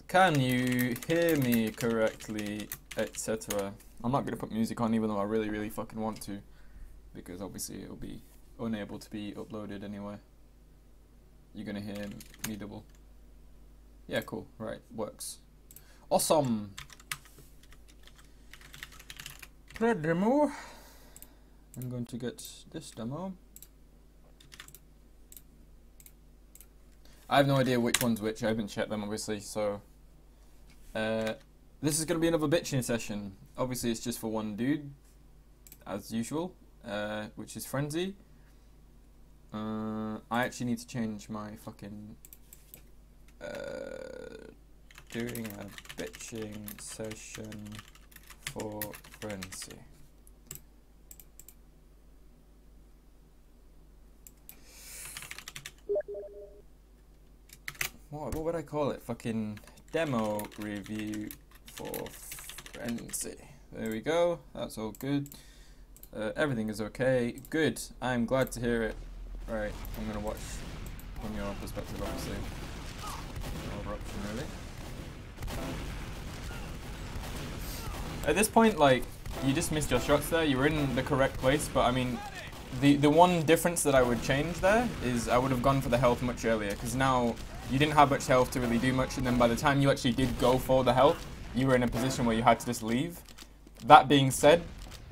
Can you hear me correctly, etc.? I'm not going to put music on even though I really, really fucking want to. Because obviously it'll be unable to be uploaded anyway. You're going to hear me double. Yeah, cool. Right, works. Awesome! Red demo. I'm going to get this demo. I have no idea which one's which. I haven't checked them obviously, so this is going to be another bitching session. Obviously it's just for one dude, as usual, which is Frenzy. I actually need to change my fucking doing a bitching session for Frenzy. What would I call it? Fucking demo review for Frenzy. There we go. That's all good. Everything is okay. Good. I'm glad to hear it. Right. I'm gonna watch from your perspective, obviously. No eruption, really. At this point, like, you just missed your shots there. You were in the correct place, but I mean, the one difference that I would change there is I would have gone for the health much earlier, because now you didn't have much health to really do much, and then by the time you actually did go for the health, you were in a position where you had to just leave. That being said,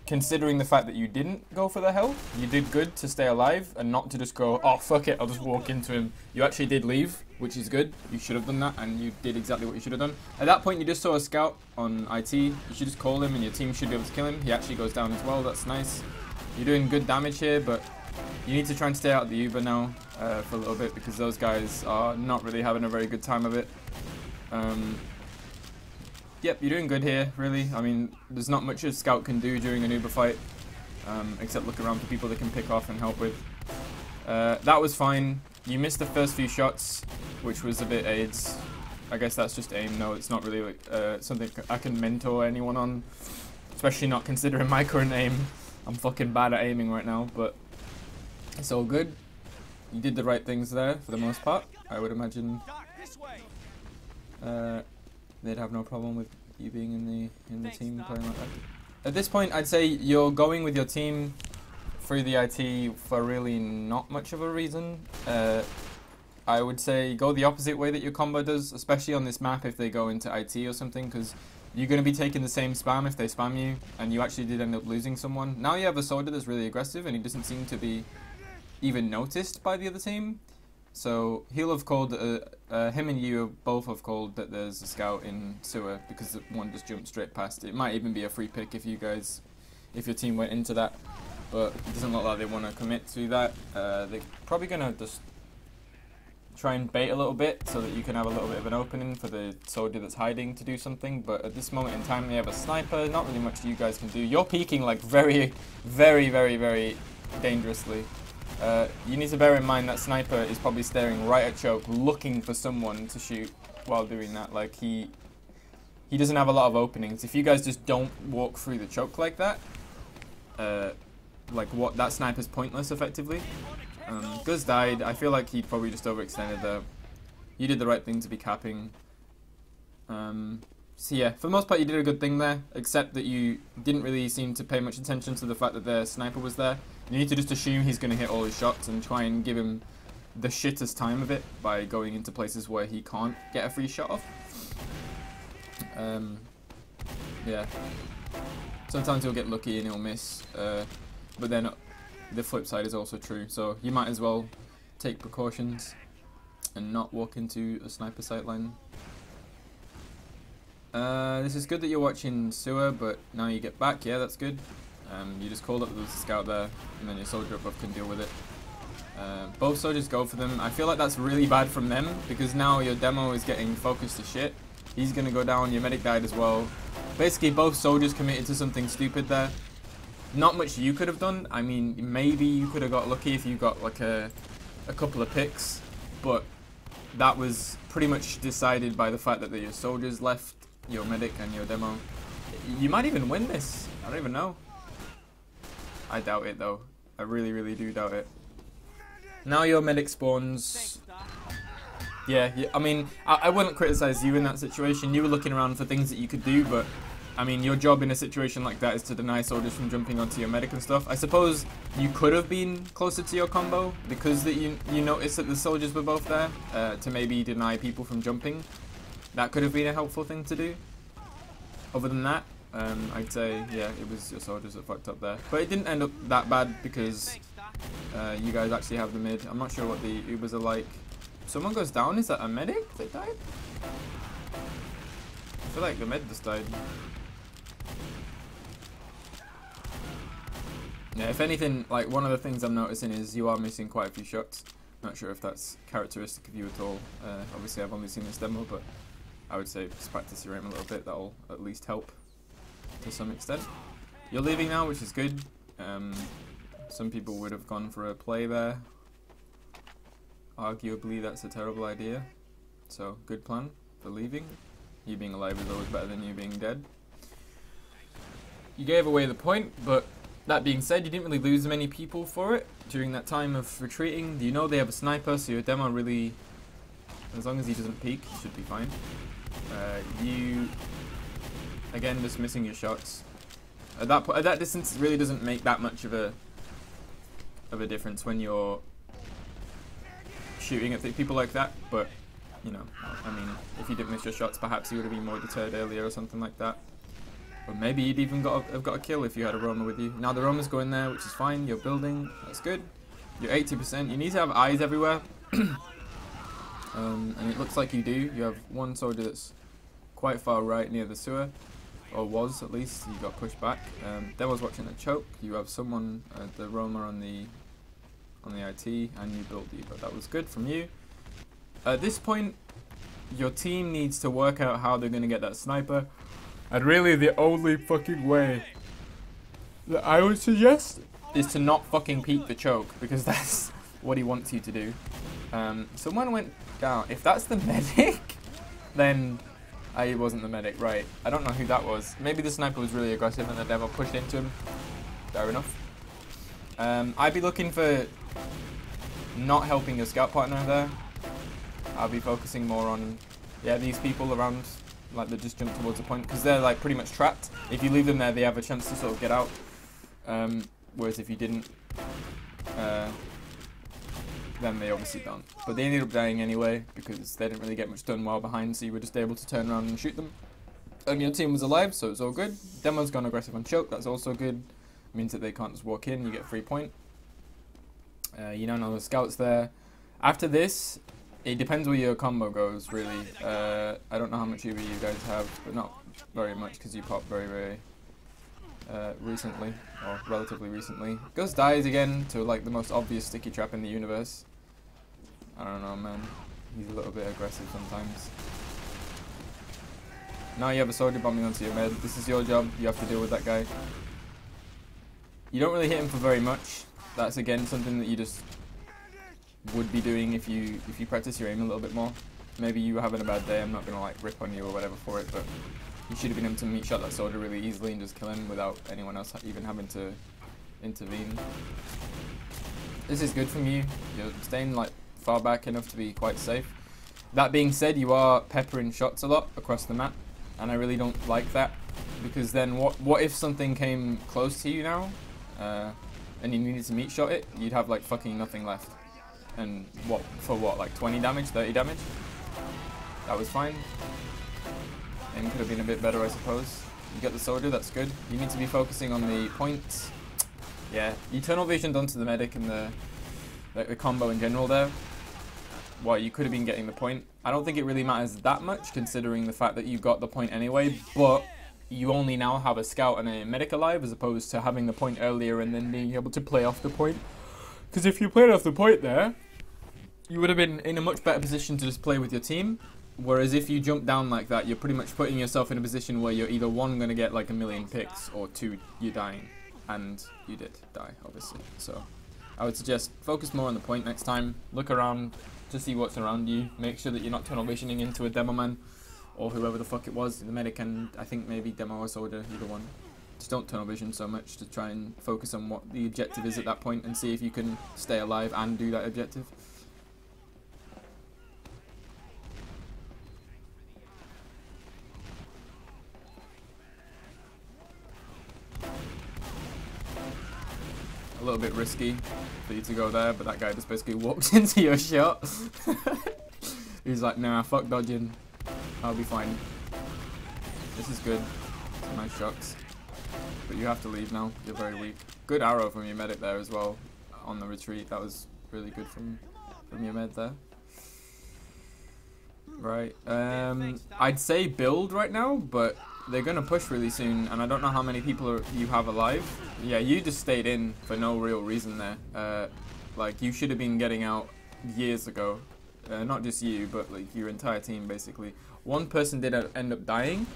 considering the fact that you didn't go for the health, you did good to stay alive and not to just go, oh fuck it, I'll just walk into him. You actually did leave, which is good. You should have done that, and you did exactly what you should have done. At that point, you just saw a scout on IT. You should just call him, and your team should be able to kill him. He actually goes down as well. That's nice. You're doing good damage here, but you need to try and stay out of the Uber now for a little bit, because those guys are not really having a very good time of it. Yep, you're doing good here, really. I mean, there's not much a scout can do during an Uber fight, except look around for people they can pick off and help with. That was fine. You missed the first few shots, which was a bit AIDS. I guess that's just aim, though. It's not really like, something I can mentor anyone on, especially not considering my current aim. I'm fucking bad at aiming right now, but it's all good. You did the right things there for the most part. I would imagine they'd have no problem with you being in the team playing like that. At this point, I'd say you're going with your team through the IT for really not much of a reason. I would say go the opposite way that your combo does, especially on this map if they go into IT or something, because you're going to be taking the same spam if they spam you, and you actually did end up losing someone. Now you have a soldier that's really aggressive, and he doesn't seem to be even noticed by the other team. So he'll have called, him and you both have called that there's a scout in sewer, because one just jumped straight past it. It might even be a free pick if your team went into that, but it doesn't look like they want to commit to that. They're probably going to just try and bait a little bit so that you can have a little bit of an opening for the soldier that's hiding to do something, but at this moment in time they have a sniper. Not really much you guys can do. You're peeking like very, very, very, very dangerously. You need to bear in mind that sniper is probably staring right at choke, looking for someone to shoot while doing that. Like, he doesn't have a lot of openings. If you guys just don't walk through the choke like that, that sniper's pointless effectively. Guz died. I feel like he probably just overextended there. You did the right thing to be capping. So yeah, for the most part you did a good thing there, except that you didn't really seem to pay much attention to the fact that their sniper was there. You need to just assume he's going to hit all his shots and try and give him the shittest time of it by going into places where he can't get a free shot off. Yeah. Sometimes he'll get lucky and he'll miss, but then the flip side is also true, so you might as well take precautions and not walk into a sniper sightline. This is good that you're watching sewer, but now you get back. Yeah, that's good. You just called up the scout there, and then your soldier above can deal with it. Both soldiers go for them. I feel like that's really bad from them, because now your demo is getting focused to shit. He's gonna go down, your medic died as well. Basically, both soldiers committed to something stupid there. Not much you could have done. I mean, maybe you could have got lucky if you got like a couple of picks, but that was pretty much decided by the fact that your soldiers left, your medic and your demo. You might even win this. I don't even know. I doubt it though. I really, really do doubt it. Now your medic spawns Yeah, I mean, I wouldn't criticize you in that situation. You were looking around for things that you could do, but I mean, your job in a situation like that is to deny soldiers from jumping onto your medic and stuff. I suppose you could have been closer to your combo because that you noticed that the soldiers were both there to maybe deny people from jumping. That could have been a helpful thing to do. Other than that, I'd say, yeah, it was your soldiers that fucked up there. But it didn't end up that bad because you guys actually have the mid. I'm not sure what the Ubers are like. Someone goes down, is that a medic that died? I feel like the med just died. Yeah, if anything, like one of the things I'm noticing is you are missing quite a few shots. Not sure if that's characteristic of you at all. Obviously I've only seen this demo, but I would say just practice your aim a little bit. That'll at least help to some extent. You're leaving now, which is good. Some people would have gone for a play there. Arguably that's a terrible idea. So good plan for leaving. You being alive is always better than you being dead. You gave away the point, but that being said, you didn't really lose many people for it during that time of retreating. You know they have a sniper, so your demo really, as long as he doesn't peek, should be fine. You, again, just missing your shots. At that distance, it really doesn't make that much of a difference when you're shooting at people like that, but you know, I mean, if you didn't miss your shots, perhaps you would have been more deterred earlier or something like that. Or maybe you'd even have got a kill if you had a roamer with you. Now the roamer's going there, which is fine. You're building, that's good. You're 80%. You need to have eyes everywhere, and it looks like you do. You have one soldier that's quite far right near the sewer, or was at least. You got pushed back. Demo's watching a choke. You have someone, the roamer on the IT, and you built the, but that was good from you. At this point, your team needs to work out how they're going to get that sniper, and really the only fucking way that I would suggest is to not fucking peek the choke, because that's what he wants you to do. Someone went down. If that's the medic, then I wasn't the medic, right? I don't know who that was. Maybe the sniper was really aggressive and the demo pushed into him. Fair enough. I'd be looking for not helping your scout partner there. I'll be focusing more on, yeah, these people around, like they just jump towards the point, because they're like pretty much trapped. If you leave them there, they have a chance to sort of get out. Whereas if you didn't, then they obviously don't. But they ended up dying anyway, because they didn't really get much done while behind, so you were just able to turn around and shoot them. Your team was alive, so it's all good. Demo's gone aggressive on choke, that's also good. Means that they can't just walk in, you get 3 point. You don't know the scouts there. After this, it depends where your combo goes, really. I don't know how much EV you guys have, but not very much, because you popped very, very recently, or relatively recently. Gus dies again to like the most obvious sticky trap in the universe. I don't know, man. He's a little bit aggressive sometimes. Now you have a soldier bombing onto your med. This is your job. You have to deal with that guy. You don't really hit him for very much. That's again something that you just would be doing if you practice your aim a little bit more. Maybe you were having a bad day. I'm not gonna like rip on you or whatever for it, but you should have been able to meat shot that soldier really easily and just kill him without anyone else even having to intervene. This is good from you. You're staying like far back enough to be quite safe. That being said, you are peppering shots a lot across the map, and I really don't like that, because then what if something came close to you now, and you needed to meat shot it? You'd have like fucking nothing left. And what, like 20 damage, 30 damage? That was fine. Aim could have been a bit better, I suppose. You get the soldier, that's good. You need to be focusing on the points. Yeah, you tunnel visioned onto the medic and the combo in general there. Well, you could have been getting the point. I don't think it really matters that much, considering the fact that you got the point anyway, but you only now have a scout and a medic alive, as opposed to having the point earlier and then being able to play off the point. Because if you played off the point there, you would have been in a much better position to just play with your team. Whereas if you jump down like that, you're pretty much putting yourself in a position where you're either one, going to get like a million picks, or two, you're dying. And you did die, obviously. So I would suggest focus more on the point next time. Look around to see what's around you. Make sure that you're not tunnel visioning into a demo man, or whoever the fuck it was, the medic, and I think maybe demo or soldier, either one. Just don't tunnel vision so much, to try and focus on what the objective is at that point and see if you can stay alive and do that objective. little bit risky for you to go there, but that guy just basically walked into your shot. He's like, nah, fuck dodging. I'll be fine. This is good. Some nice shots. But you have to leave now. You're very weak. Good arrow from your medic there as well on the retreat. That was really good from your med there. Right. I'd say build right now, but they're gonna push really soon, and I don't know how many people you have alive. Yeah, you just stayed in for no real reason there. Like, you should have been getting out years ago. Not just you, but like your entire team basically. One person did end up dying.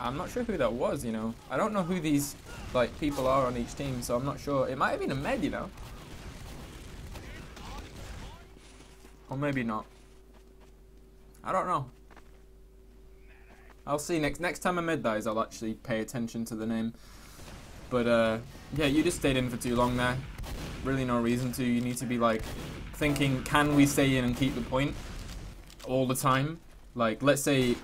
I'm not sure who that was, you know. I don't know who these like people are on each team, so I'm not sure. It might have been a med, you know. Or maybe not. I don't know. I'll see next time a med dies, I'll actually pay attention to the name. But yeah, you just stayed in for too long there. Really no reason to. You need to be like thinking, can we stay in and keep the point all the time? Like, let's say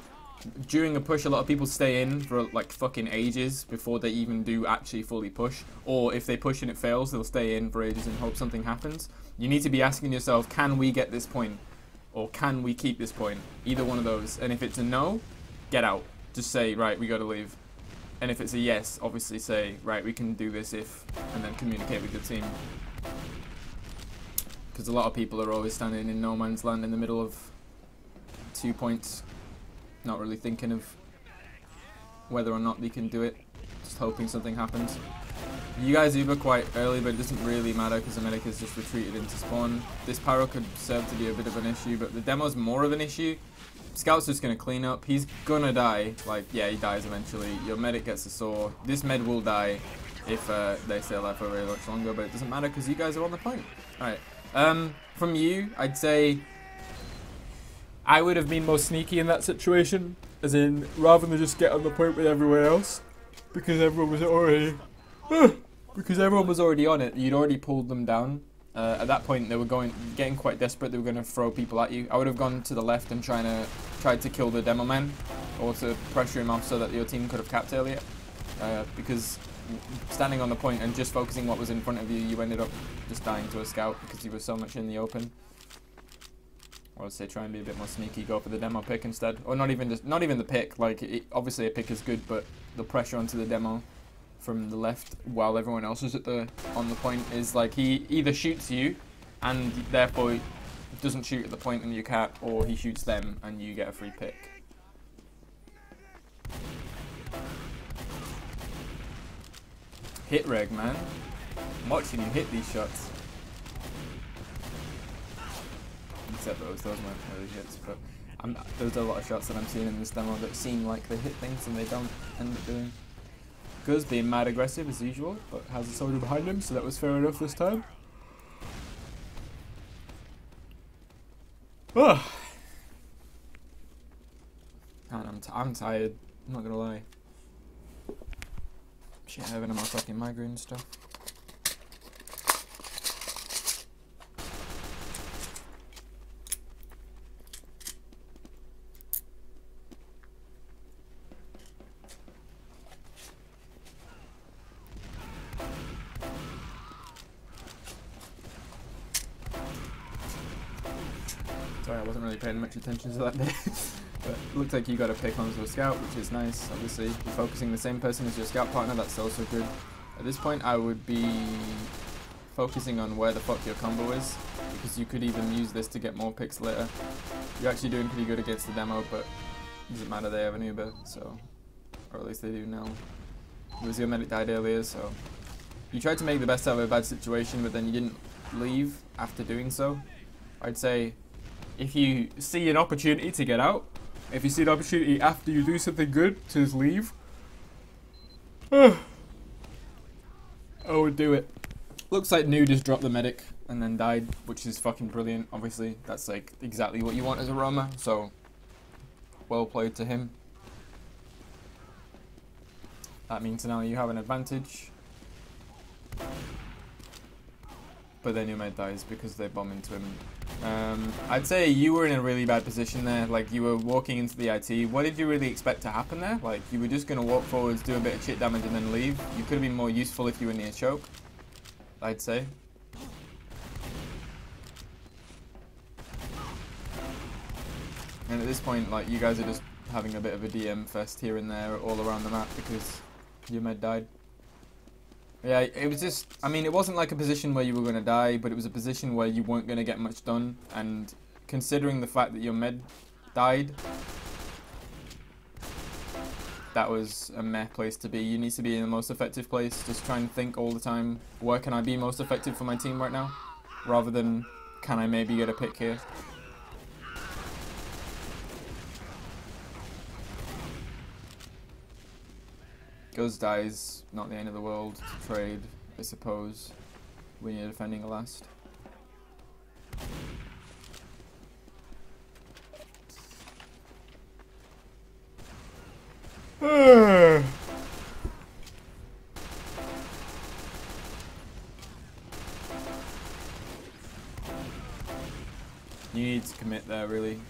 during a push, a lot of people stay in for like fucking ages before they even do actually fully push. Or if they push and it fails, they'll stay in for ages and hope something happens. You need to be asking yourself, can we get this point? Or can we keep this point? Either one of those. And if it's a no, get out. Just say, right, we gotta leave. And if it's a yes, obviously say, right, we can do this if, and then communicate with your team. Because a lot of people are always standing in no man's land in the middle of 2 points, not really thinking of whether or not they can do it, just hoping something happens. You guys Uber quite early, but it doesn't really matter because the medic has just retreated into spawn. This pyro could serve to be a bit of an issue, but the demo's more of an issue. Scout's just going to clean up. He's going to die. Like, yeah, he dies eventually. Your medic gets a saw. This med will die if they stay alive for very much longer, but it doesn't matter because you guys are on the point. Alright. From you, I'd say I would have been more sneaky in that situation, as in, rather than just get on the point with everyone else, because everyone was already on it. You'd already pulled them down. At that point, they were getting quite desperate. They were going to throw people at you. I would have gone to the left and tried to kill the demo man, or to pressure him off so that your team could have capped earlier. Because standing on the point and just focusing what was in front of you, you ended up just dying to a scout because you were so much in the open. Or I'd say try and be a bit more sneaky, go for the demo pick instead, or not even the pick. Like, obviously a pick is good, but the pressure onto the demo from the left while everyone else is on the point is like he either shoots you and therefore doesn't shoot at the point and you cap, or he shoots them and you get a free pick. Hit reg, man. I'm watching you hit these shots. Except those weren't really hits, but there's a lot of shots that I'm seeing in this demo that seem like they hit things and they don't end up doing. Guz being mad aggressive as usual, but has a soldier behind him, so that was fair enough this time. Ugh. Man, I'm tired, I'm not gonna lie. Shit, having my fucking migraine and stuff. Sorry, I wasn't really paying much attention to that bit. But it looks like you got a pick onto a scout, which is nice. Obviously, you're focusing the same person as your scout partner, that's also good. At this point, I would be focusing on where the fuck your combo is, because you could even use this to get more picks later. You're actually doing pretty good against the demo, but it doesn't matter, they have an Uber, so... Or at least they do now. Your medic died earlier, so... You tried to make the best out of a bad situation, but then you didn't leave after doing so. I'd say, if you see an opportunity to get out, if you see an opportunity after you do something good to just leave, I would do it. Looks like Nu just dropped the medic and then died, which is fucking brilliant, obviously. That's like exactly what you want as a roamer, so well played to him. That means now you have an advantage. But then your med dies because they bomb into him I'd say you were in a really bad position there. Like, you were walking into the IT. What did you really expect to happen there? Like, you were just going to walk forwards, do a bit of chip damage, and then leave. You could have been more useful if you were near choke, I'd say. And at this point, like, you guys are just having a bit of a DM fest here and there all around the map because your med died. Yeah, it was just, I mean, it wasn't like a position where you were going to die, but it was a position where you weren't going to get much done, and considering the fact that your med died, that was a meh place to be. You need to be in the most effective place. Just try and think all the time, where can I be most effective for my team right now, rather than, can I maybe get a pick here? Goes dies, not the end of the world to trade, I suppose, when you're defending a last. You need to commit there, really.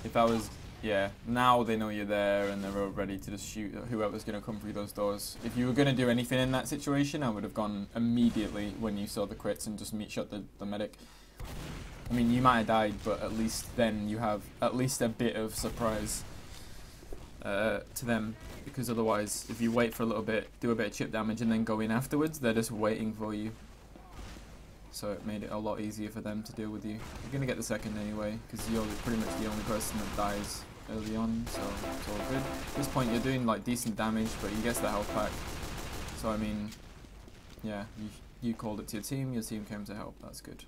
If I was... Yeah, now they know you're there and they're all ready to just shoot whoever's going to come through those doors. If you were going to do anything in that situation, I would have gone immediately when you saw the crits and just meat shot the medic. I mean, you might have died, but at least then you have at least a bit of surprise to them. Because otherwise, if you wait for a little bit, do a bit of chip damage and then go in afterwards, they're just waiting for you. So it made it a lot easier for them to deal with you. You're going to get the second anyway, because you're pretty much the only person that dies early on, so it's all good. At this point you're doing like decent damage, but he gets the health pack. So I mean, yeah, you called it to your team came to help, that's good.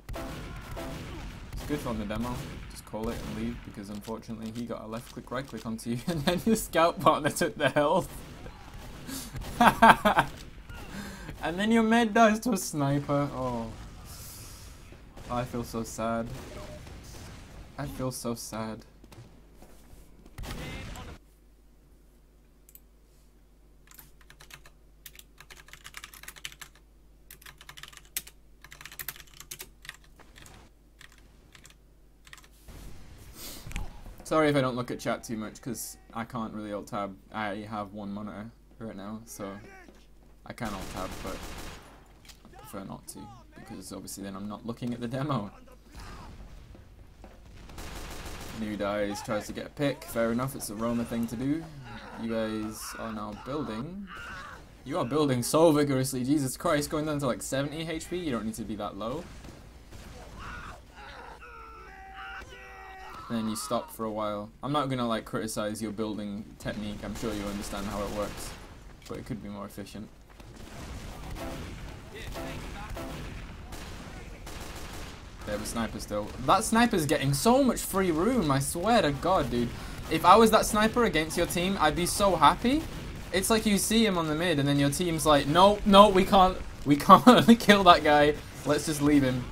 It's good on the demo, just call it and leave, because unfortunately he got a left click, right click onto you, and then your scout partner took the health. And then your med dies to a sniper, oh. I feel so sad. I feel so sad. Sorry if I don't look at chat too much, because I can't really alt-tab. I have one monitor right now, so I can alt-tab, but I prefer not to, because obviously then I'm not looking at the demo. New dies, tries to get a pick. Fair enough, it's a Roma thing to do. You guys are now building. You are building so vigorously, Jesus Christ, going down to like 70 HP, you don't need to be that low. And then you stop for a while. I'm not gonna like criticize your building technique, I'm sure you understand how it works, but it could be more efficient. They have a sniper still. That sniper's getting so much free room, I swear to God, dude. If I was that sniper against your team, I'd be so happy. It's like you see him on the mid and then your team's like, no, no, we can't kill that guy. Let's just leave him.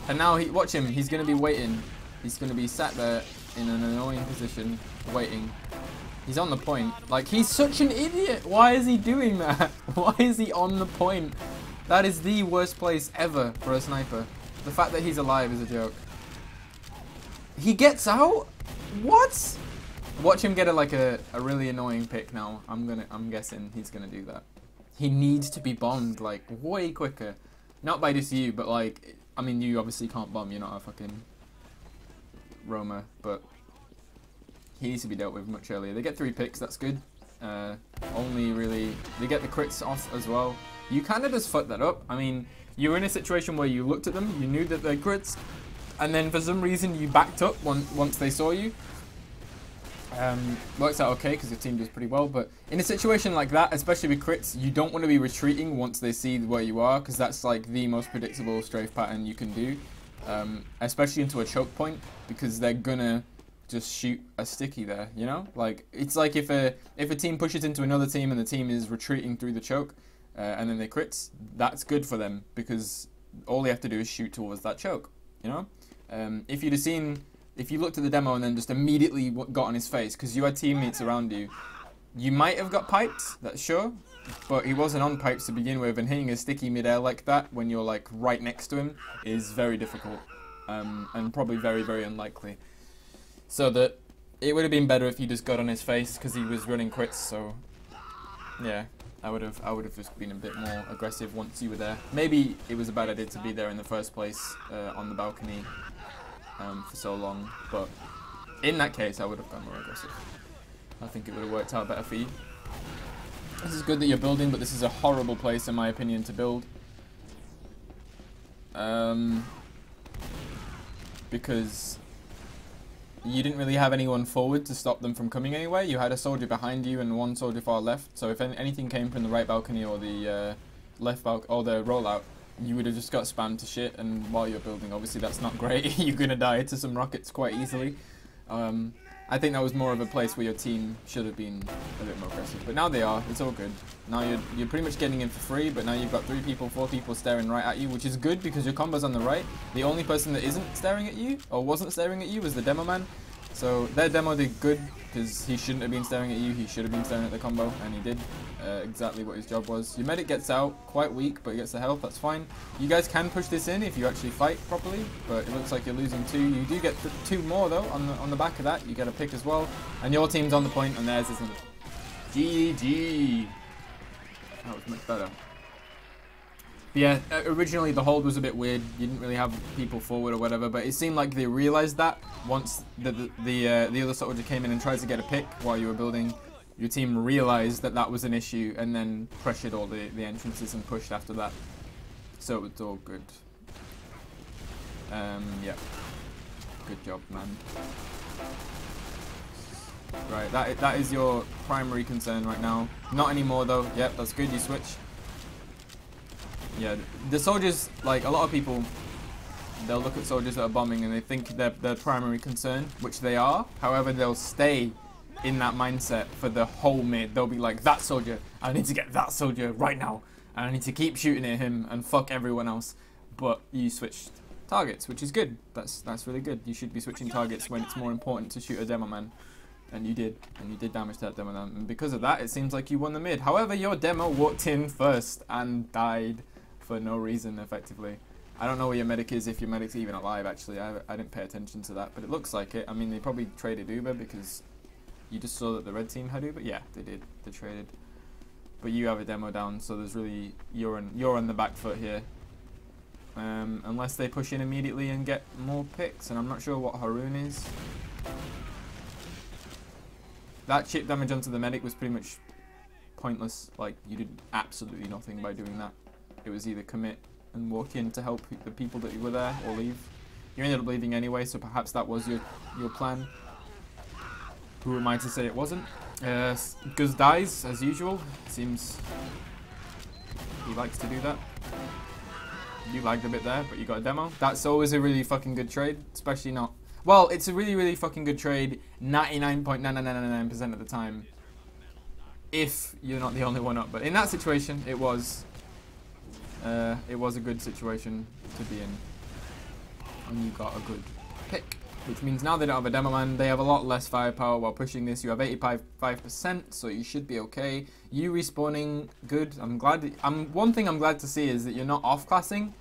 And now, watch him, he's gonna be waiting. He's gonna be sat there in an annoying position, waiting. He's on the point. Like, he's such an idiot. Why is he doing that? Why is he on the point? That is the worst place ever for a sniper. The fact that he's alive is a joke. He gets out? What? Watch him get a really annoying pick now. I'm guessing he's gonna do that. He needs to be bombed like way quicker. Not by just you, but like, I mean, you obviously can't bomb. You're not a fucking Roma, but he needs to be dealt with much earlier. They get 3 picks, that's good. Only really, they get the crits off as well. You kind of just fucked that up. I mean, you were in a situation where you looked at them, you knew that they're crits, and then for some reason you backed up once they saw you. Works out okay because your team does pretty well, but in a situation like that, especially with crits, you don't want to be retreating once they see where you are, because that's like the most predictable strafe pattern you can do, especially into a choke point, because they're gonna just shoot a sticky there, you know? Like, it's like if a team pushes into another team and the team is retreating through the choke, and then they crits, that's good for them, because all they have to do is shoot towards that choke, you know? If you looked at the demo and then just immediately got on his face, because you had teammates around you, you might have got piped, that's sure, but he wasn't on pipes to begin with, and hitting a sticky mid-air like that when you're like right next to him is very difficult, and probably very, very unlikely. So that it would have been better if you just got on his face because he was running crits. So yeah, I would have just been a bit more aggressive once you were there. Maybe it was a bad idea to be there in the first place on the balcony for so long, but in that case, I would have gone more aggressive. I think it would have worked out better for you. This is good that you're building, but this is a horrible place, in my opinion, to build. Because you didn't really have anyone forward to stop them from coming anywhere. You had a soldier behind you and one soldier far left. So if anything came from the right balcony or the left balcony or the rollout, you would have just got spammed to shit. And while you're building, obviously that's not great. You're gonna die to some rockets quite easily. I think that was more of a place where your team should have been a bit more aggressive. But now they are. It's all good. Now you're pretty much getting in for free, but now you've got 3 people, 4 people staring right at you, which is good because your combo's on the right. The only person that isn't staring at you, or wasn't staring at you, was the demo man. So their demo did good because he shouldn't have been staring at you. He should have been staring at the combo, and he did exactly what his job was. Your medic gets out quite weak, but he gets the health. That's fine. You guys can push this in if you actually fight properly, but it looks like you're losing 2. You do get 2 more though on the back of that. You get a pick as well, and your team's on the point, and theirs isn't. GG. That was much better. But yeah, originally the hold was a bit weird. You didn't really have people forward or whatever, but it seemed like they realized that once the other soldier came in and tried to get a pick while you were building. Your team realized that that was an issue and then pressured all the entrances and pushed after that. So it was all good. Yeah. Good job, man. Right, that is your primary concern right now. Not anymore though. Yep, that's good. You switch. Yeah, the soldiers, like a lot of people, they'll look at soldiers that are bombing and they think they're their primary concern, which they are. However, they'll stay in that mindset for the whole mid. They'll be like, that soldier, I need to get that soldier right now, and I need to keep shooting at him and fuck everyone else. But you switched targets, which is good. That's really good. You should be switching targets when it's more important to shoot a demo man. And you did damage to that demo man. And because of that, it seems like you won the mid. However, your demo walked in first and died for no reason, effectively. I don't know where your medic is, if your medic's even alive, actually. I didn't pay attention to that, but it looks like it. I mean, they probably traded Uber because you just saw that the red team had Uber. Yeah, they did. They traded. But you have a demo down, so there's really... You're on the back foot here. Unless they push in immediately and get more picks, and I'm not sure what Haroon is. That chip damage onto the medic was pretty much pointless. Like, you did absolutely nothing by doing that. It was either commit and walk in to help the people that were there, or leave. You ended up leaving anyway, so perhaps that was your plan. Who am I to say it wasn't? Guz dies, as usual. Seems he likes to do that. You lagged a bit there, but you got a demo. That's always a really fucking good trade, especially not... Well, it's a really, really fucking good trade 99.9999% of the time, if you're not the only one up. But in that situation, it was a good situation to be in, and you got a good pick. Which means now they don't have a demo man, they have a lot less firepower while pushing this. You have 85%, so you should be okay. You respawning, good. I'm glad. One thing I'm glad to see is that you're not off-classing.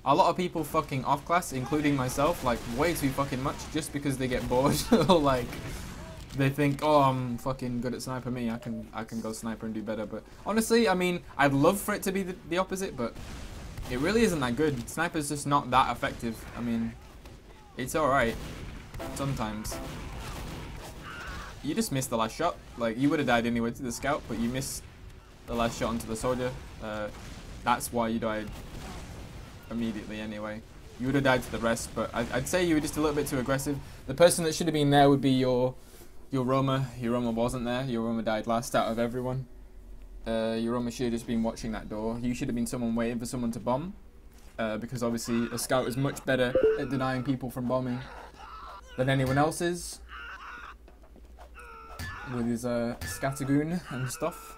A lot of people fucking off-class, including myself, like way too fucking much, just because they get bored. Or like they think, oh, I'm fucking good at sniper me. I can go sniper and do better. But honestly, I mean, I'd love for it to be the opposite, but it really isn't that good. Sniper's just not that effective. I mean, it's all right. Sometimes. You just missed the last shot. Like, you would have died anyway to the scout, but you missed the last shot onto the soldier. That's why you died immediately anyway. You would have died to the rest, but I'd say you were just a little bit too aggressive. The person that should have been there would be your Roma. Your Roma wasn't there. Your Roma died last out of everyone. Your Roma should have just been watching that door. You should have been someone waiting for someone to bomb. Because obviously a scout is much better at denying people from bombing than anyone else is, with his scattergoon and stuff.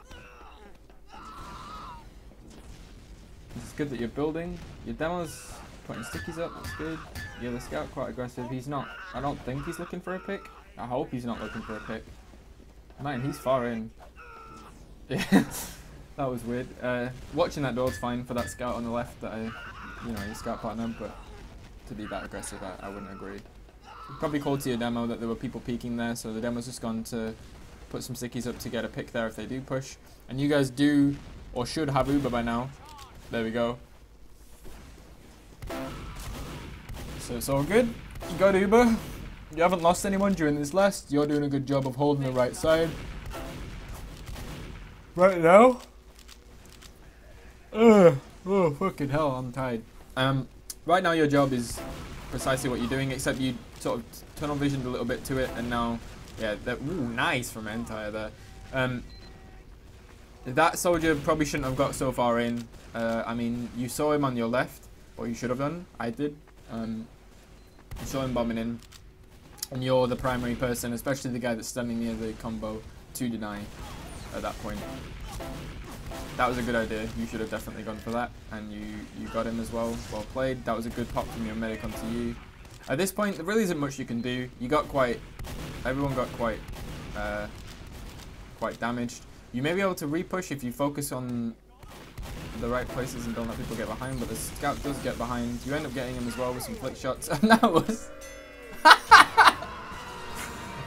It's good that you're building. Your demo's putting stickies up, that's good. Yeah, the scout quite aggressive. He's not, I don't think he's looking for a pick. I hope he's not looking for a pick. Man, he's far in. Yeah. That was weird. Watching that door's fine for that scout on the left that your scout partner, but to be that aggressive, I wouldn't agree. Probably called to your demo that there were people peeking there, so the demo's just gone to put some stickies up to get a pick there if they do push. And you guys do, or should have Uber by now. There we go. So it's all good. You got Uber. You haven't lost anyone during this last. You're doing a good job of holding the right side. Right now. Oh, fucking hell, I'm tired. Right now your job is precisely what you're doing, except you sort of tunnel visioned a little bit to it, and now, yeah, ooh, nice from Entire there. That soldier probably shouldn't have got so far in. I mean, you saw him on your left, or you should have done. I did. You saw him bombing in, and you're the primary person, especially the guy that's standing near the combo, to deny at that point. That was a good idea. You should have definitely gone for that, and you got him as well. Well played. That was a good pop from your medic onto you. At this point, there really isn't much you can do. Everyone got quite damaged. You may be able to repush if you focus on the right places and don't let people get behind, but the scout does get behind. You end up getting him as well with some flick shots, and that was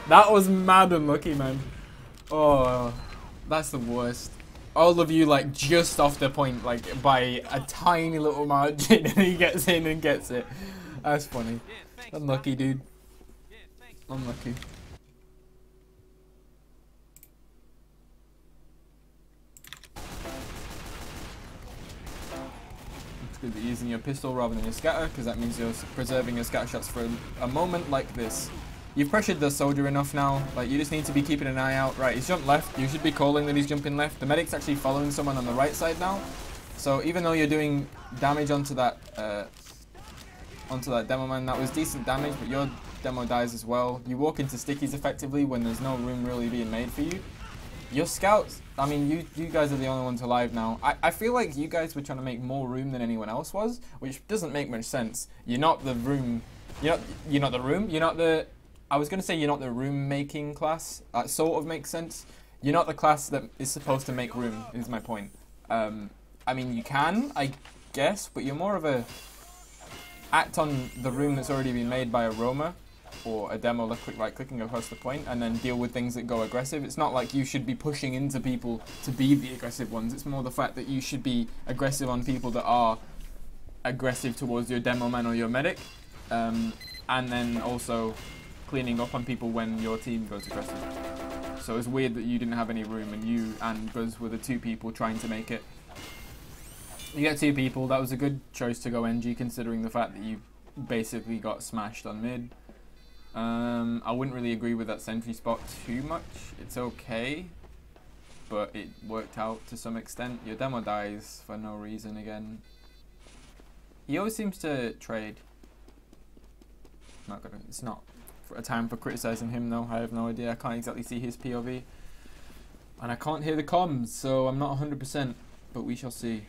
that was mad unlucky, man. Oh, that's the worst. All of you like just off the point, like by a tiny little margin, and he gets in and gets it. That's funny. Unlucky, dude. Unlucky. It's good to be using your pistol rather than your scatter, because that means you're preserving your scatter shots for a moment like this. You've pressured the soldier enough now, like you just need to be keeping an eye out. Right, he's jumped left, you should be calling that he's jumping left. The medic's actually following someone on the right side now. So even though you're doing damage onto that demo man, that was decent damage, but your demo dies as well. You walk into stickies effectively when there's no room really being made for you. Your scouts, I mean, you guys are the only ones alive now. I feel like you guys were trying to make more room than anyone else was, which doesn't make much sense. You're not the room, you're not the room, you're not the... I was going to say you're not the room-making class. That sort of makes sense. You're not the class that is supposed to make room, is my point. I mean, you can, I guess, but you're more of a... act on the room that's already been made by a roamer, or a demo right-clicking across the point, and then deal with things that go aggressive. It's not like you should be pushing into people to be the aggressive ones. It's more the fact that you should be aggressive on people that are aggressive towards your demo man or your medic. And then also... cleaning up on people when your team goes aggressive. So it's weird that you didn't have any room and you and Buzz were the two people trying to make it. You get two people. That was a good choice to go NG considering the fact that you basically got smashed on mid. I wouldn't really agree with that sentry spot too much. It's okay, but it worked out to some extent. Your demo dies for no reason again. He always seems to trade. It's not a time for criticizing him though. I have no idea. I can't exactly see his POV, and I can't hear the comms, so I'm not 100%, but we shall see.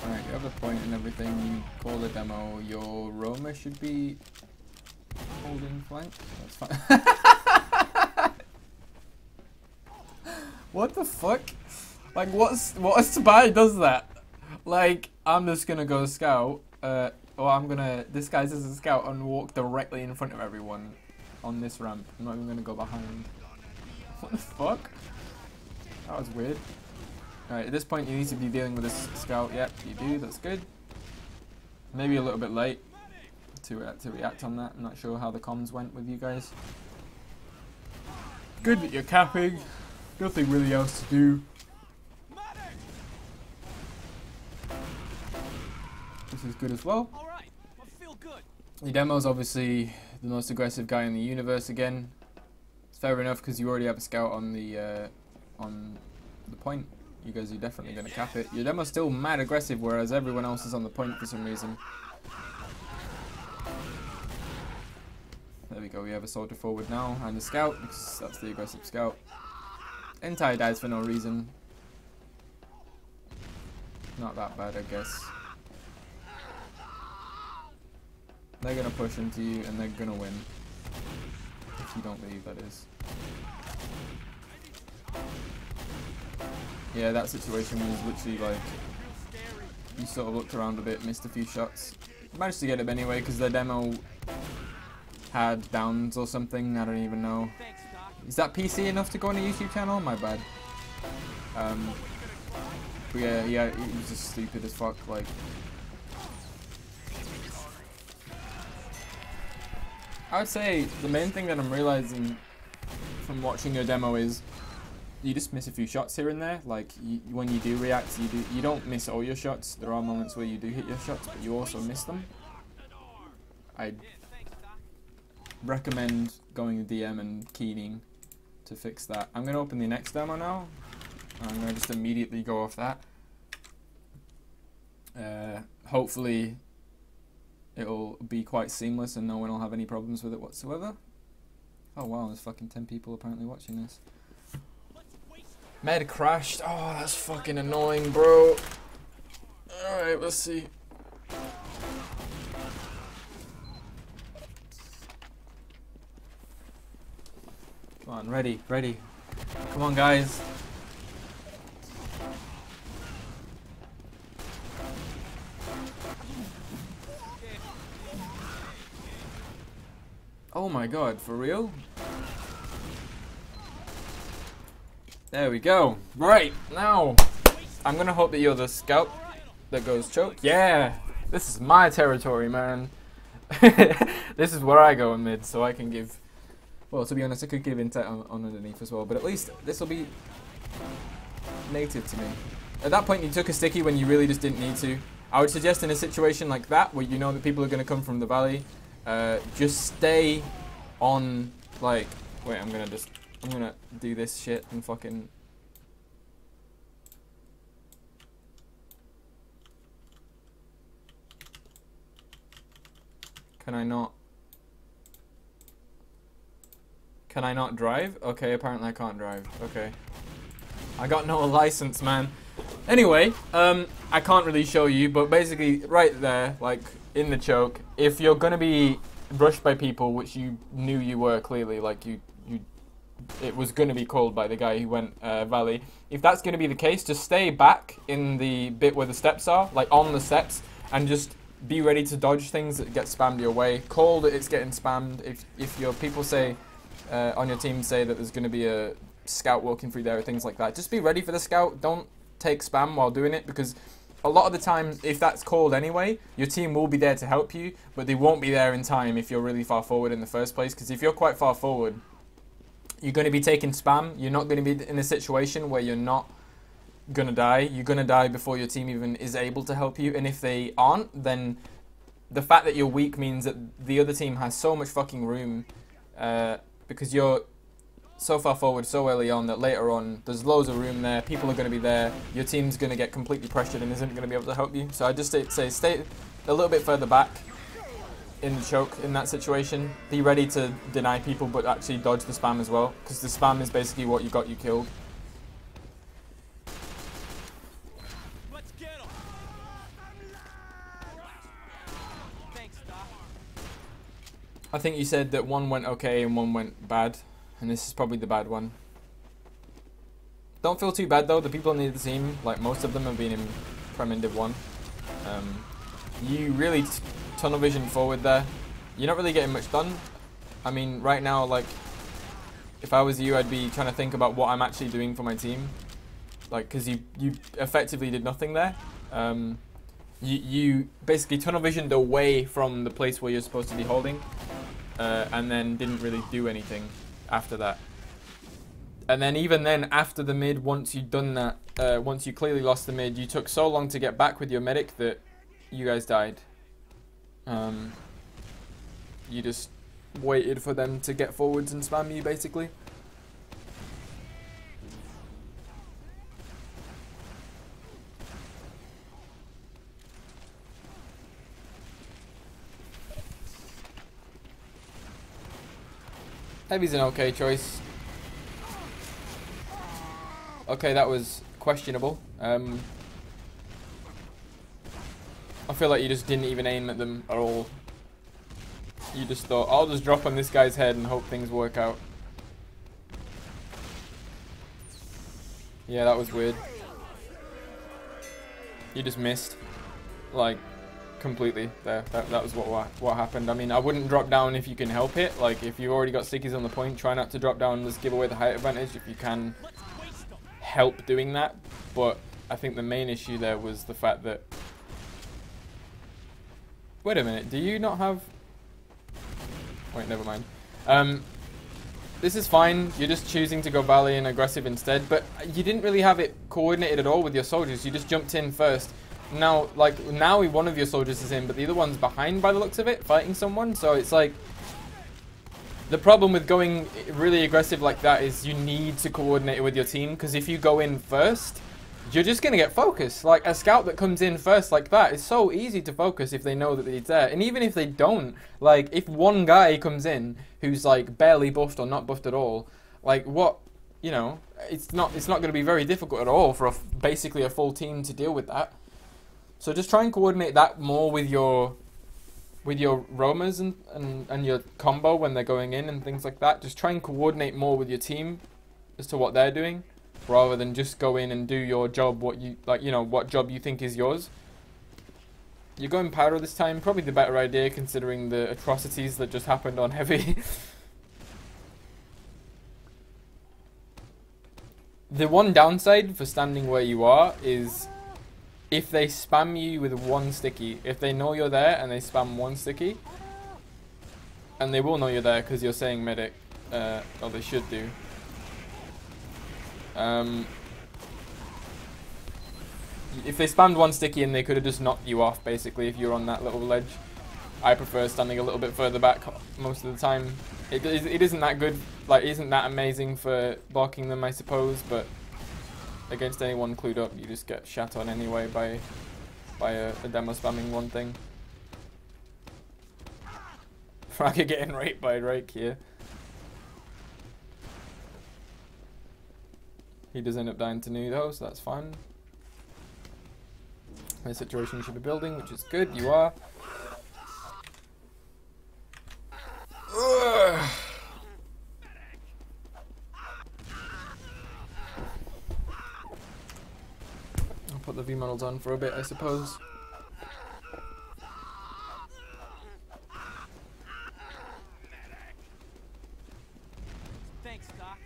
Alright, you have a point and everything. You call the demo. Your roamer should be holding flank. That's fine. What the fuck? Like, what a spy does that? Like, I'm just gonna go scout. Or I'm gonna disguise as a scout and walk directly in front of everyone on this ramp. I'm not even gonna go behind. What the fuck? That was weird. Alright, at this point you need to be dealing with this scout. Yep, you do, that's good. Maybe a little bit late to react on that. I'm not sure how the comms went with you guys. Good that you're capping. Nothing really else to do. This is good as well. Your demo's obviously the most aggressive guy in the universe again. It's fair enough because you already have a scout on the point. You guys are definitely going to cap it. Your demo's still mad aggressive, whereas everyone else is on the point for some reason. There we go, we have a soldier forward now, and the scout, because that's the aggressive scout. Entire dies for no reason. Not that bad, I guess. They're going to push into you, and they're going to win. If you don't leave, that is. Yeah, that situation was literally like, you sort of looked around a bit, missed a few shots. Managed to get him anyway, because their demo had downs or something, I don't even know. Is that PC enough to go on a YouTube channel? My bad. But yeah, it was just stupid as fuck, like. I would say the main thing that I'm realizing from watching your demo is you just miss a few shots here and there. Like when you do react, you don't miss all your shots. There are moments where you do hit your shots, but you also miss them. I'd recommend going to DM and keying to fix that. I'm gonna open the next demo now. I'm gonna just immediately go off that. Hopefully it'll be quite seamless and no one will have any problems with it whatsoever. Oh wow, there's fucking 10 people apparently watching this. Med crashed. Oh, that's fucking annoying, bro. Alright, let's see. Come on, ready. Come on, guys. Oh my god, for real? There we go. Right, now, I'm gonna hope that you're the scout that goes choke. Yeah, this is my territory, man. This is where I go in mid, so I can give... Well, to be honest, I could give intent on underneath as well, but at least this will be native to me. At that point, you took a sticky when you really just didn't need to. I would suggest in a situation like that, where you know that people are gonna come from the valley, just stay on, like... Wait, I'm gonna do this shit and fucking... Can I not drive? Okay, apparently I can't drive. Okay. I got no license, man. Anyway, I can't really show you, but basically right there, like in the choke, if you're gonna be rushed by people, which you knew you were clearly, like it was going to be called by the guy who went valley. If that's going to be the case, just stay back in the bit where the steps are, like on the steps, and just be ready to dodge things that get spammed your way. Call that it's getting spammed. If your people say, on your team say that there's going to be a scout walking through there or things like that, just be ready for the scout. Don't take spam while doing it, because a lot of the time, if that's called anyway, your team will be there to help you, but they won't be there in time if you're really far forward in the first place, because if you're quite far forward, you're going to be taking spam. You're not going to be in a situation where you're not going to die. You're going to die before your team even is able to help you. And if they aren't, then the fact that you're weak means that the other team has so much fucking room, because you're so far forward so early on that later on there's loads of room there. People are going to be there. Your team's going to get completely pressured and isn't going to be able to help you. So I just say stay a little bit further back in the choke in that situation. Be ready to deny people, but actually dodge the spam as well, because the spam is basically what you got you killed. Let's get 'em. Thanks, Doc. I think you said that one went okay and one went bad, and this is probably the bad one. Don't feel too bad though. The people on the other team, like most of them, have been in Prem in Div 1. You really tunnel vision forward there. You're not really getting much done. I mean, right now, like, if I was you, I'd be trying to think about what I'm actually doing for my team. Like, because you effectively did nothing there. You basically tunnel visioned away from the place where you're supposed to be holding, and then didn't really do anything after that. And then even then, after the mid, once you'd done that, once you clearly lost the mid, you took so long to get back with your medic that you guys died. You just waited for them to get forwards and spam you, basically. Heavy's an okay choice. Okay, that was questionable. I feel like you just didn't even aim at them at all. You just thought, I'll just drop on this guy's head and hope things work out. Yeah, that was weird. You just missed, like, completely there. That was what happened. I mean, I wouldn't drop down if you can help it. Like, if you already got stickies on the point, try not to drop down. Let's give away the height advantage if you can help doing that. But I think the main issue there was the fact that... Wait a minute, do you not have... Wait, never mind. This is fine. You're just choosing to go Valley and aggressive instead, but you didn't really have it coordinated at all with your soldiers. You just jumped in first. Now, like, now one of your soldiers is in, but the other one's behind by the looks of it, fighting someone. So it's like, the problem with going really aggressive like that is you need to coordinate it with your team, because if you go in first, you're just going to get focused. Like, a scout that comes in first like that is so easy to focus if they know that he's there. And even if they don't, like, if one guy comes in who's, like, barely buffed or not buffed at all, like, what, you know, it's not going to be very difficult at all for basically a full team to deal with that. So just try and coordinate that more with your roamers and your combo when they're going in and things like that. Just try and coordinate more with your team as to what they're doing, rather than just go in and do your job, what job you think is yours. You're going powder this time, probably the better idea considering the atrocities that just happened on heavy. The one downside for standing where you are is if they spam you with one sticky, if they know you're there and they spam one sticky, and they will know you're there because you're saying medic, or they should do. If they spammed one sticky and they could have just knocked you off, basically, if you're on that little ledge. I prefer standing a little bit further back most of the time. It isn't that good, like, isn't that amazing for blocking them, I suppose, but against anyone clued up, you just get shat on anyway by a demo spamming one thing. Fragger getting raped by Drake here. He does end up dying to new though, so that's fine. My situation you should be building, which is good, you are. Ugh. I'll put the V models on for a bit, I suppose. Thanks, Doc.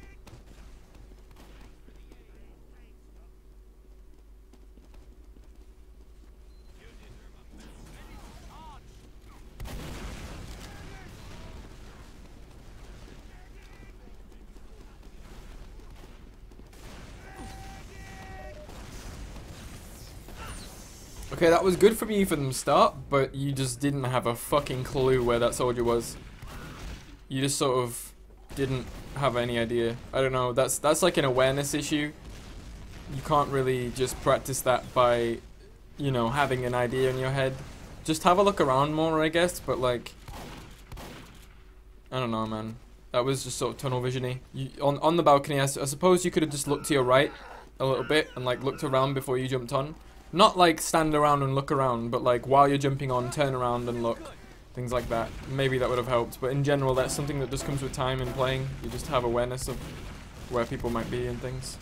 Okay, that was good from you from the start, but you just didn't have a fucking clue where that soldier was. You just sort of didn't have any idea. I don't know, that's like an awareness issue. You can't really just practice that by, you know, having an idea in your head. Just have a look around more, I guess, but like, I don't know, man. That was just sort of tunnel vision-y. On the balcony, I suppose you could have just looked to your right a little bit and like looked around before you jumped on. Not like stand around and look around, but like while you're jumping on, turn around and look. Things like that. Maybe that would have helped, but in general, that's something that just comes with time and playing. You just have awareness of where people might be and things.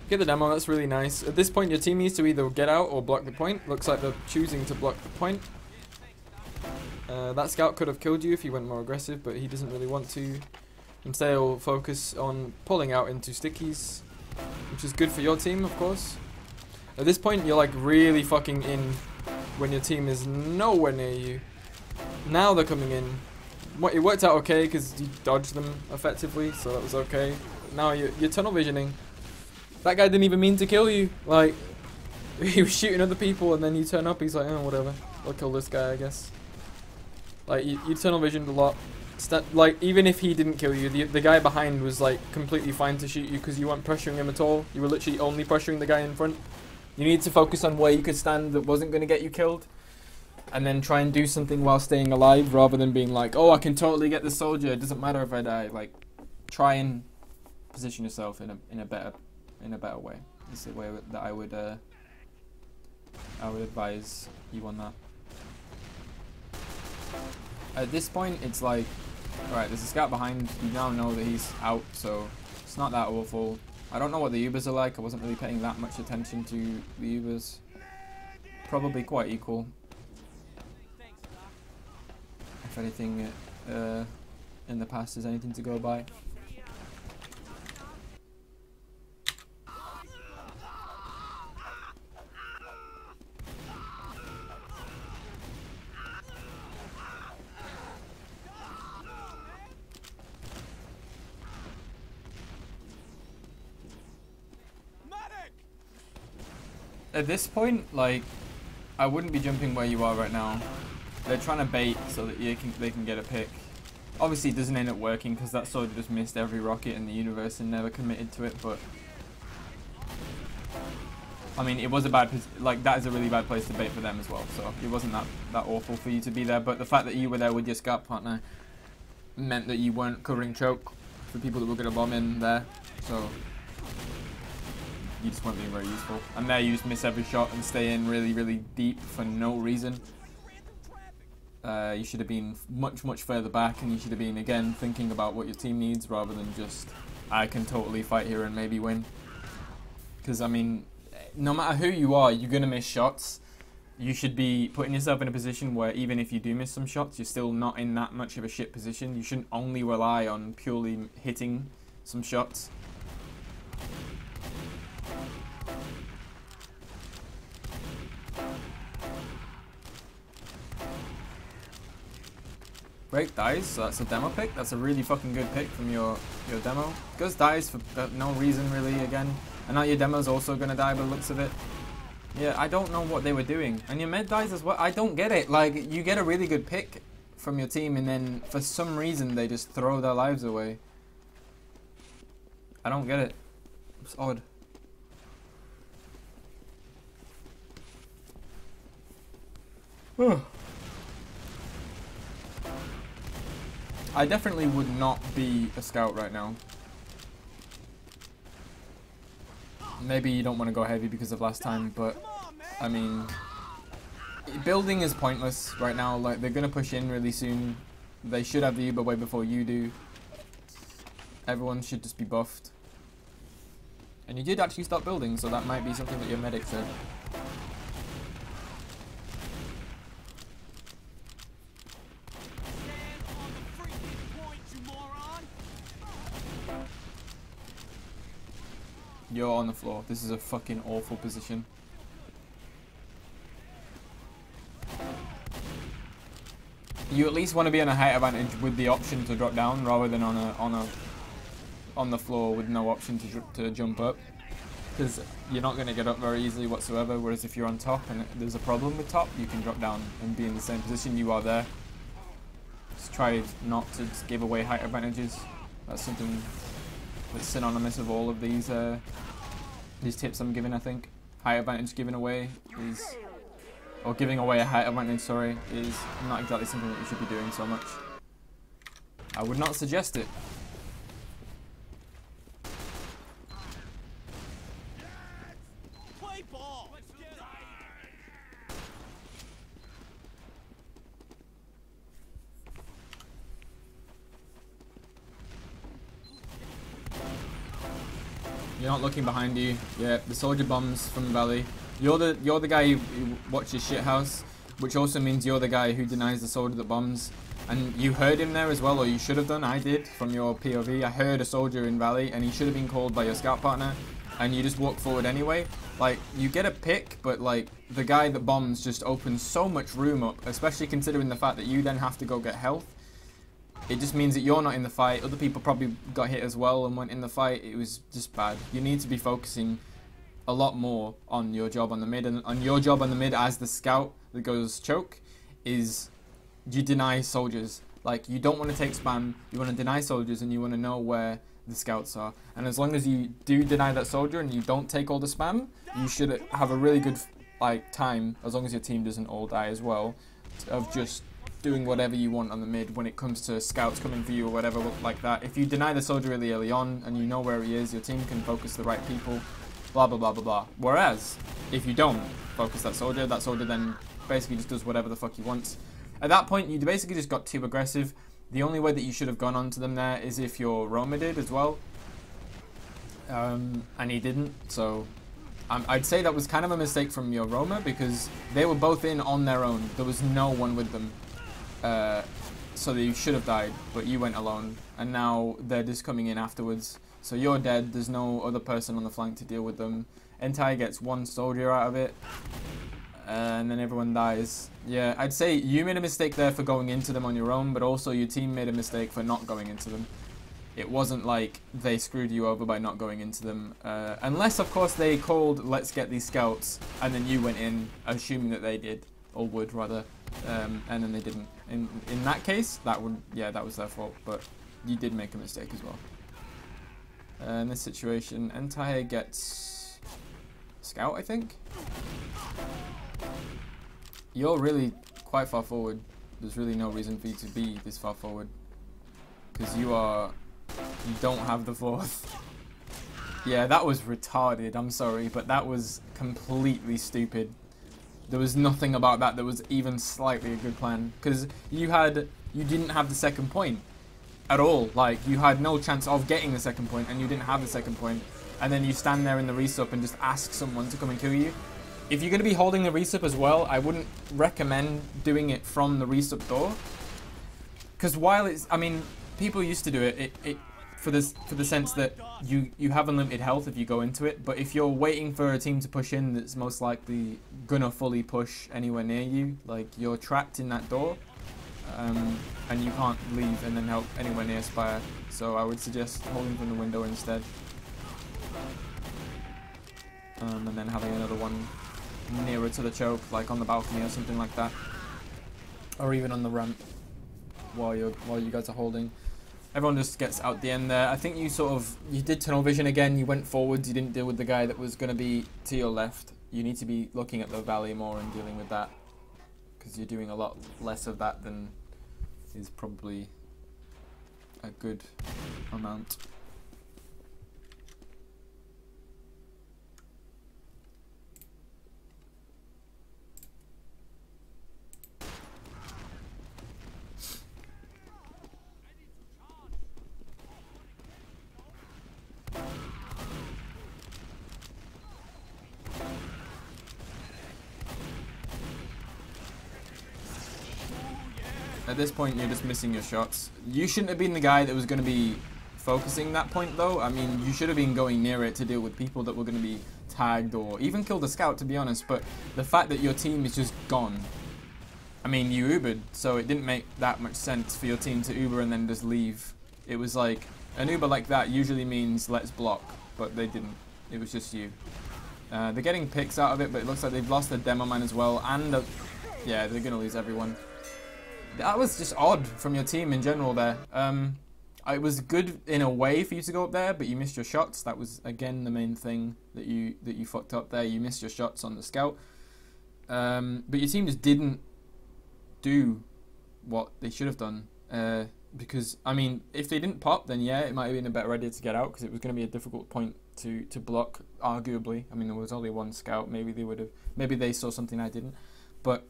Get the demo, that's really nice. At this point, your team needs to either get out or block the point. Looks like they're choosing to block the point. That scout could have killed you if he went more aggressive, but he doesn't really want to. Instead, he'll focus on pulling out into stickies, which is good for your team, of course. At this point, you're like really fucking in when your team is nowhere near you. Now they're coming in. It worked out okay because you dodged them effectively, so that was okay. Now you're tunnel visioning. That guy didn't even mean to kill you. Like, he was shooting other people and then you turn up, he's like, oh, whatever. I'll kill this guy, I guess. Like, you tunnel visioned a lot. Like, even if he didn't kill you, the guy behind was like completely fine to shoot you because you weren't pressuring him at all. You were literally only pressuring the guy in front. You need to focus on where you could stand that wasn't going to get you killed, and then try and do something while staying alive rather than being like, oh, I can totally get the soldier, it doesn't matter if I die. Like, try and position yourself in a better way. This is the way that I would advise you on that. At this point, it's like, alright, there's a scout behind. You now know that he's out, so It's not that awful. I don't know what the Ubers are like. I wasn't really paying that much attention to the Ubers. Probably quite equal. If anything, in the past is anything to go by. At this point, like, I wouldn't be jumping where you are right now. They're trying to bait so that they can get a pick. Obviously, it doesn't end up working because that soldier just missed every rocket in the universe and never committed to it. But I mean, it was a bad, like, that is a really bad place to bait for them as well. So it wasn't that awful for you to be there. But the fact that you were there with your scout partner meant that you weren't covering choke for people that were going to bomb in there. So you just weren't being very useful. And there you just miss every shot and stay in really, really deep for no reason. You should have been much, much further back, and you should have been, again, thinking about what your team needs rather than just, I can totally fight here and maybe win. Because, I mean, no matter who you are, you're going to miss shots. You should be putting yourself in a position where even if you do miss some shots, you're still not in that much of a shit position. You shouldn't only rely on purely hitting some shots. Great dies, so that's a demo pick. That's a really fucking good pick from your demo. Goes dies for no reason really again. And now your demo's also gonna die by the looks of it. Yeah, I don't know what they were doing. And your med dies as well. I don't get it. Like, you get a really good pick from your team and then for some reason they just throw their lives away. I don't get it. It's odd. I definitely would not be a scout right now. Maybe you don't want to go heavy because of last time, but I mean, building is pointless right now. Like, they're gonna push in really soon. They should have the Uber way before you do. Everyone should just be buffed. And you did actually start building, so that might be something that your medic said. You're on the floor. This is a fucking awful position. You at least want to be on a height advantage with the option to drop down, rather than on the floor with no option to jump up, because you're not going to get up very easily whatsoever. Whereas if you're on top and there's a problem with top, you can drop down and be in the same position you are there. Just try not to give away height advantages. That's something that's synonymous with all of these tips I'm giving. I think height advantage given away is, or giving away a height advantage, sorry, is not exactly something that you should be doing so much. I would not suggest it. Play ball. You're not looking behind you. Yeah, the soldier bombs from the valley. You're the guy who watches shithouse, which also means you're the guy who denies the soldier that bombs. And you heard him there as well, or you should have done. I did from your POV. I heard a soldier in valley, and he should have been called by your scout partner. And you just walk forward anyway. Like, you get a pick, but like the guy that bombs just opens so much room up, especially considering the fact that you then have to go get health. It just means that you're not in the fight. Other people probably got hit as well and went in the fight. It was just bad. You need to be focusing a lot more on your job on the mid. And on your job on the mid as the scout that goes choke is you deny soldiers. Like, you don't want to take spam. You want to deny soldiers and you want to know where the scouts are. And as long as you do deny that soldier and you don't take all the spam, you should have a really good time, as long as your team doesn't all die as well, of just doing whatever you want on the mid when it comes to scouts coming for you or whatever like that. If you deny the soldier really early on and you know where he is, your team can focus the right people, blah blah blah blah blah. Whereas if you don't focus that soldier then basically just does whatever the fuck he wants. At that point you basically just got too aggressive. The only way that you should have gone on to them there is if your Roma did as well. and he didn't. So I'd say that was kind of a mistake from your Roma, because they were both in on their own. There was no one with them. So they should have died, but you went alone. And now they're just coming in afterwards. So you're dead. There's no other person on the flank to deal with them. Entai gets one soldier out of it. And then everyone dies. Yeah, I'd say you made a mistake there for going into them on your own, but also your team made a mistake for not going into them. It wasn't like they screwed you over by not going into them. Unless, of course, they called, let's get these scouts, and then you went in, assuming that they did, or would, rather, and then they didn't. In that case, that was their fault, but you did make a mistake as well. In this situation, Entai gets scout, I think? You're really quite far forward. There's really no reason for you to be this far forward, because you don't have the fourth. Yeah, that was retarded, I'm sorry, but that was completely stupid. There was nothing about that was even slightly a good plan, because you didn't have the second point at all. Like, you had no chance of getting the second point, and you didn't have the second point, and then you stand there in the resup and just ask someone to come and kill you. If you're going to be holding the resup as well, I wouldn't recommend doing it from the resup door, because while it's, I mean, people used to do it for the sense that you have unlimited health if you go into it, but if you're waiting for a team to push in that's most likely gonna fully push anywhere near you, like, you're trapped in that door, and you can't leave and then help anywhere near Spire. So I would suggest holding from the window instead, and then having another one nearer to the choke, like on the balcony or something like that, or even on the ramp while you guys are holding. Everyone just gets out the end there. I think you did tunnel vision again. You went forwards. You didn't deal with the guy that was going to be to your left. You need to be looking at the valley more and dealing with that, because you're doing a lot less of that than is probably a good amount. At this point, you're just missing your shots. You shouldn't have been the guy that was going to be focusing that point, though. I mean, you should have been going near it to deal with people that were going to be tagged or even killed a scout, to be honest. But the fact that your team is just gone. I mean, you Ubered, so it didn't make that much sense for your team to Uber and then just leave. It was like, an Uber like that usually means let's block, but they didn't. It was just you. They're getting picks out of it, but it looks like they've lost their demo man as well, and yeah, they're going to lose everyone. That was just odd from your team in general there. It was good in a way for you to go up there, but you missed your shots. That was, again, the main thing that you fucked up there. You missed your shots on the scout. But your team just didn't do what they should have done. Because, I mean, if they didn't pop, then yeah, it might have been a better idea to get out, because it was going to be a difficult point to block, arguably. I mean, there was only one scout. Maybe they saw something I didn't. But,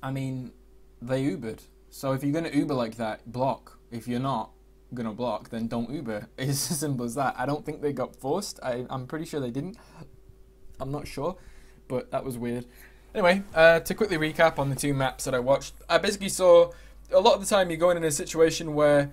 I mean, they Ubered. So if you're going to Uber like that, block. If you're not going to block, then don't Uber. It's as simple as that. I don't think they got forced. I'm pretty sure they didn't. I'm not sure, but that was weird. Anyway, to quickly recap on the two maps that I watched, I basically saw a lot of the time you're going in a situation where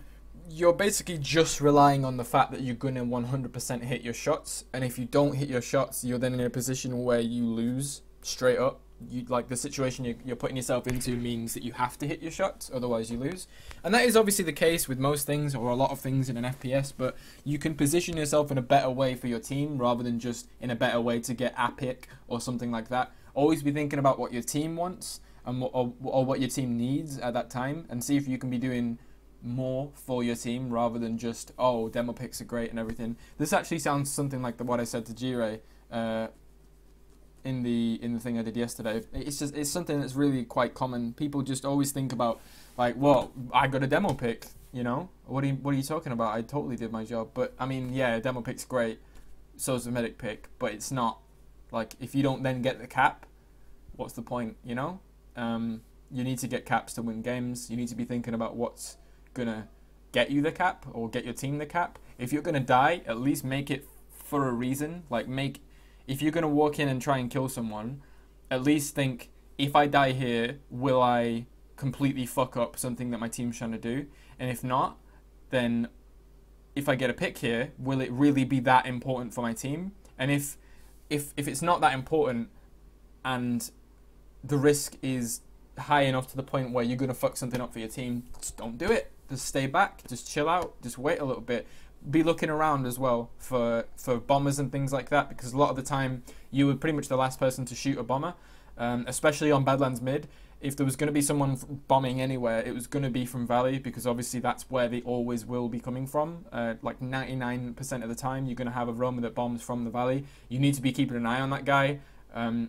you're basically just relying on the fact that you're going to 100% hit your shots, and if you don't hit your shots, you're then in a position where you lose straight up. Like, the situation you're putting yourself into means that you have to hit your shots, otherwise you lose. And that is obviously the case with most things, or a lot of things in an FPS, but you can position yourself in a better way for your team rather than just in a better way to get a pick or something like that. Always be thinking about what your team wants and or what your team needs at that time, and see if you can be doing more for your team rather than just, oh, demo picks are great and everything. This actually sounds something like what I said to G-Ray in the thing I did yesterday. It's something that's really quite common. People just always think about, like, well, I got a demo pick, you know? What are you talking about? I totally did my job. But I mean, yeah, a demo pick's great. So is the medic pick, but it's not, like, if you don't then get the cap, what's the point, you know? You need to get caps to win games. You need to be thinking about what's gonna get you the cap or get your team the cap. if you're gonna die, at least make it for a reason. Like if you're gonna walk in and try and kill someone, at least think, if I die here, will I completely fuck up something that my team's trying to do? And if not, then if I get a pick here, will it really be that important for my team? And if it's not that important and the risk is high enough to the point where you're going to fuck something up for your team, just don't do it. Just stay back, just chill out, just wait a little bit. Be looking around as well for bombers and things like that, because a lot of the time you were pretty much the last person to shoot a bomber, especially on Badlands mid. If there was going to be someone bombing anywhere, it was going to be from Valley, because obviously that's where they always will be coming from. Like 99% of the time, you're going to have a roamer that bombs from the Valley. You need to be keeping an eye on that guy.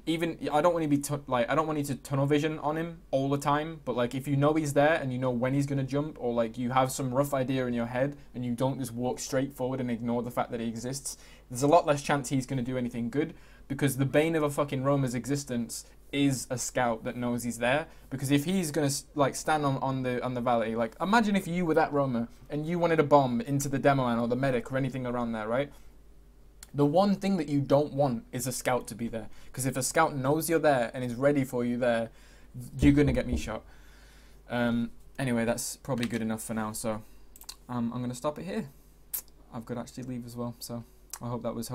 Even I don't want to be I don't want you to tunnel vision on him all the time, but like if you know he's there and you know when he's going to jump, or like you have some rough idea in your head and you don't just walk straight forward and ignore the fact that he exists, there's a lot less chance he's going to do anything good, because the bane of a fucking roamer's existence is a scout that knows he's there. Because if he's gonna like stand on the Valley, like imagine if you were that roamer and you wanted a bomb into the demo man or the medic or anything around there, right? The one thing that you don't want is a scout to be there, because if a scout knows you're there and is ready for you there, you're gonna get me shot. Anyway, that's probably good enough for now, so I'm gonna stop it here. I've got to actually leave as well, so I hope that was helpful.